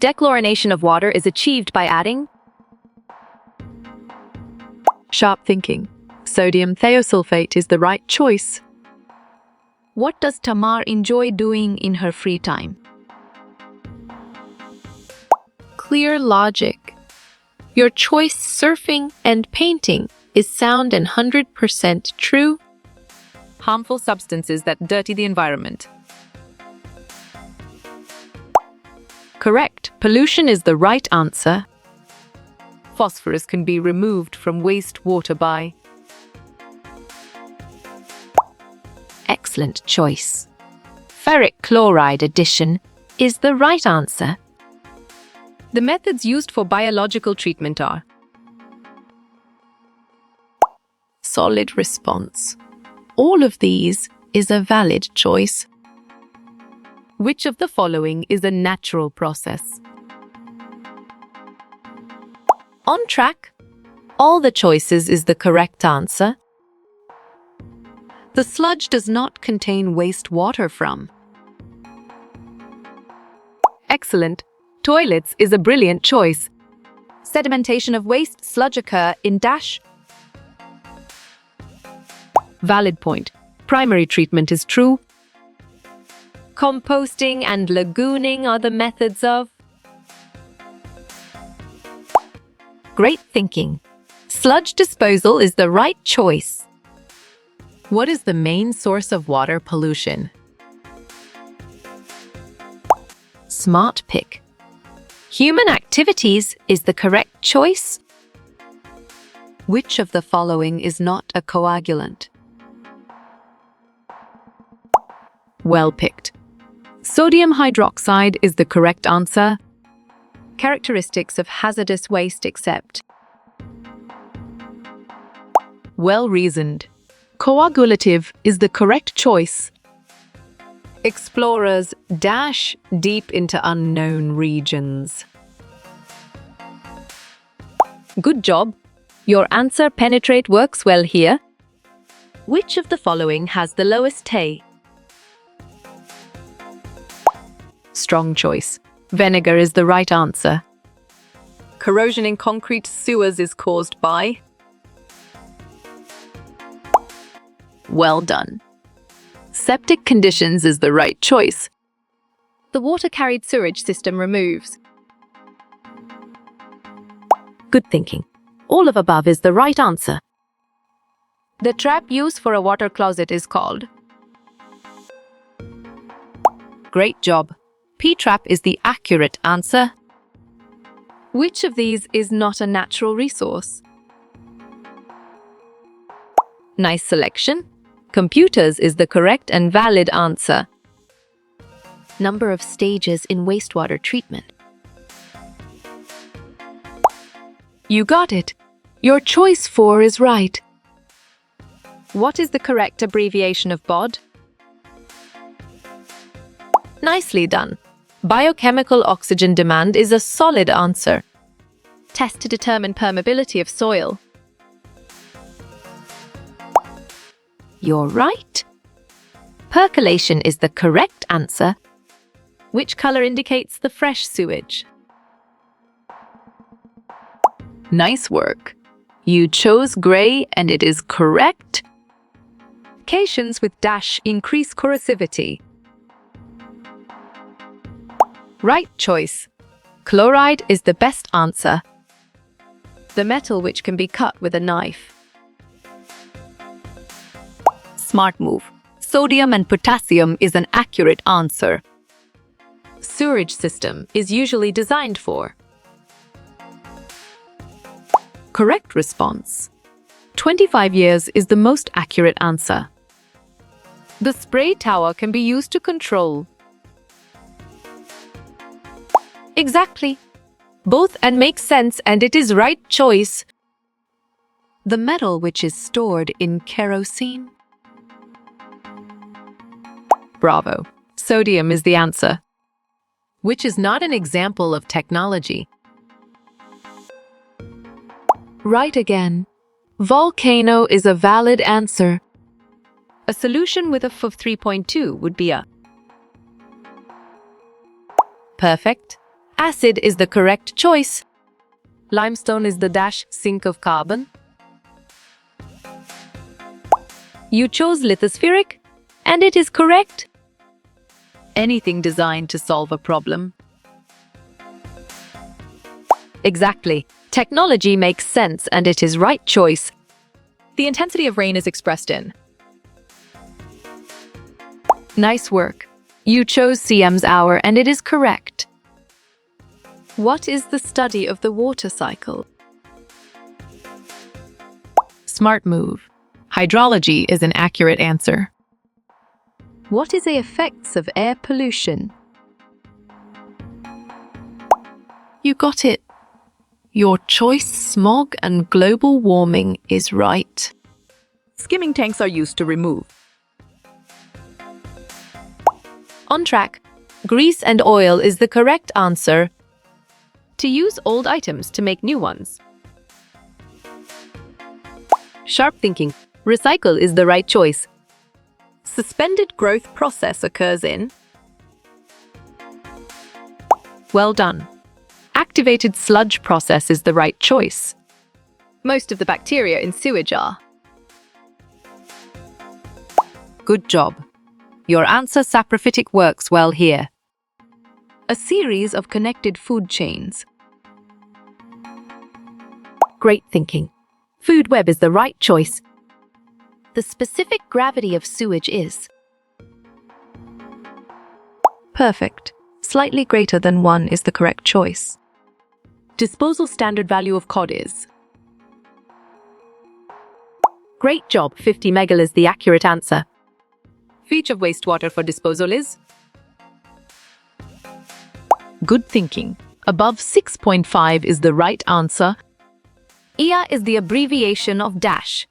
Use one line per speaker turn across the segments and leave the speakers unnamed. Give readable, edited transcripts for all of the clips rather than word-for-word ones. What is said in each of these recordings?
Dechlorination of water is achieved by adding.
Sharp thinking. Sodium thiosulfate is the right choice.
What does Tamar enjoy doing in her free time?
Clear logic. Your choice surfing and painting is sound and 100% true.
Harmful substances that dirty the environment.
Correct. Pollution is the right answer.
Phosphorus can be removed from wastewater by.
Excellent choice. Ferric chloride addition is the right answer.
The methods used for biological treatment are.
Solid response. All of these is a valid choice.
Which of the following is a natural process?
On track. All the choices is the correct answer.
The sludge does not contain wastewater from.
Excellent. Toilets is a brilliant choice. Sedimentation of waste sludge occur in dash. Valid point. Primary treatment is true. Composting and lagooning are the methods of.
Great thinking. Sludge disposal is the right choice.
What is the main source of water pollution?
Smart pick. Human activities is the correct choice.
Which of the following is not a coagulant? Well picked. Sodium hydroxide is the correct answer.
Characteristics of hazardous waste except.
Well reasoned. Coagulative is the correct choice. Explorers dash deep into unknown regions.
Good job. Your answer penetrate works well here. Which of the following has the lowest Te?
Strong choice. Vinegar is the right answer.
Corrosion in concrete sewers is caused by.
Well done. Septic conditions is the right choice.
The water-carried sewage system removes.
Good thinking. All of above is the right answer.
The trap used for a water closet is called.
Great job. P-trap is the accurate answer.
Which of these is not a natural resource?
Nice selection. Computers is the correct and valid answer. Number of stages in wastewater treatment.
You got it. Your choice 4 is right.
What is the correct abbreviation of BOD?
Nicely done. Biochemical oxygen demand is a solid answer.
Test to determine permeability of soil.
You're right. Percolation is the correct answer.
Which color indicates the fresh sewage?
Nice work. You chose gray and it is correct.
Cations with dash increase corrosivity. Right choice.
Chloride is the best answer.
The metal which can be cut with a knife.
Smart move. Sodium and potassium is an accurate answer.
Sewerage system is usually designed for.
Correct response. 25 years is the most accurate answer.
The spray tower can be used to control.
Exactly. Both and make sense and it is right choice.
The metal which is stored in kerosene. Bravo. Sodium is the answer. Which is not an example of technology. Right again. Volcano is a valid answer.
A solution with a F of 3.2 would be a.
Perfect.
Acid is the correct choice. Limestone is the dash sink of carbon.
You chose lithospheric, and it is correct.
Anything designed to solve a problem.
Exactly. Technology makes sense, and it is right choice.
The intensity of rain is expressed in. Nice work. You chose Siem's hour, and it is correct. What is the study of the water cycle? Smart move. Hydrology is an accurate answer.
What is the effects of air pollution?
You got it. Your choice, smog and global warming, is right.
Skimming tanks are used to remove.
On track. Grease and oil is the correct answer.
To use old items to make new ones. Sharp thinking. Recycle is the right choice. Suspended growth process occurs in.
Well done. Activated sludge process is the right choice.
Most of the bacteria in sewage are.
Good job. Your answer saprophytic works well here.
A series of connected food chains.
Great thinking. Food web is the right choice.
The specific gravity of sewage is.
Perfect. Slightly greater than 1 is the correct choice.
Disposal standard value of cod is.
Great job. 50 megal is the accurate answer.
Feature of wastewater for disposal is. Good thinking. Above 6.5 is the right answer.
EA is the abbreviation of dash.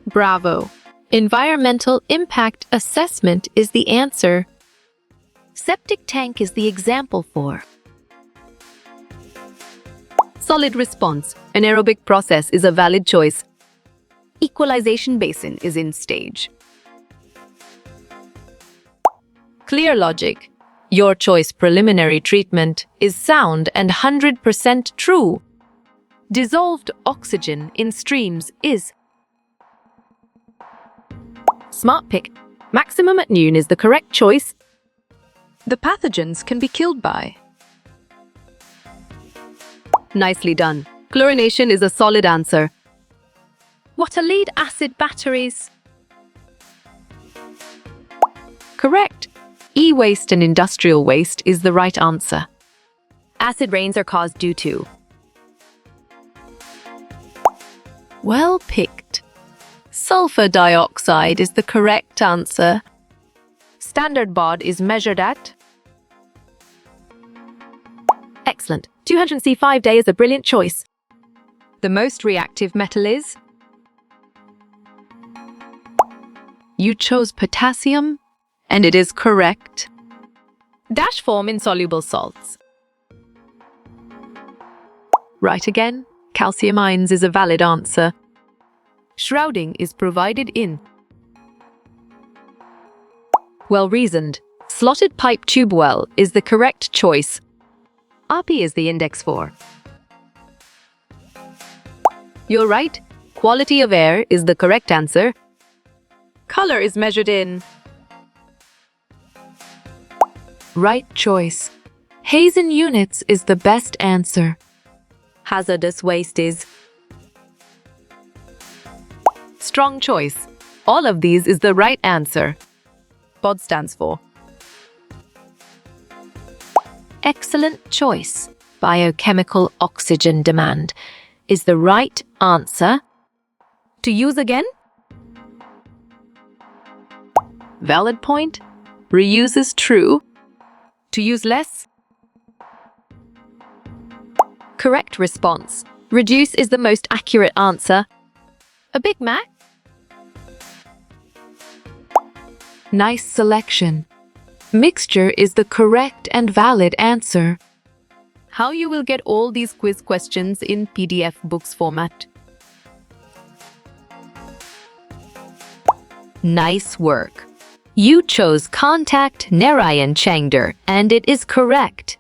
Bravo. Environmental impact assessment is the answer.
Septic tank is the example for.
Solid response. Anaerobic process is a valid choice.
Equalization basin is in stage.
Clear logic. Your choice preliminary treatment is sound and 100% true. Dissolved oxygen in streams is. Smart pick. Maximum at noon is the correct choice.
The pathogens can be killed by.
Nicely done. Chlorination is a solid answer.
What are lead acid batteries?
Correct. E-waste and industrial waste is the right answer.
Acid rains are caused due to.
Well picked. Sulfur dioxide is the correct answer.
Standard BOD is measured at.
Excellent. 200C 5-day is a brilliant choice.
The most reactive metal is.
You chose potassium, and it is correct.
Dash form insoluble salts.
Right again. Calcium ions is a valid answer. Shrouding is provided in.
Well reasoned. Slotted pipe tube well is the correct choice. RP is the index for. You're right. Quality of air is the correct answer.
Color is measured in.
Right choice. Haze in units is the best answer.
Hazardous waste is.
Strong choice. All of these is the right answer.
BOD stands for.
Excellent choice. Biochemical oxygen demand is the right answer.
To use again?
Valid point. Reuse is true.
To use less? Correct response. Reduce is the most accurate answer.
A Big Mac?
Nice selection. Mixture is the correct and valid answer. How you will get all these quiz questions in PDF books format.
Nice work.
You chose contact Narayan Changder, and it is correct.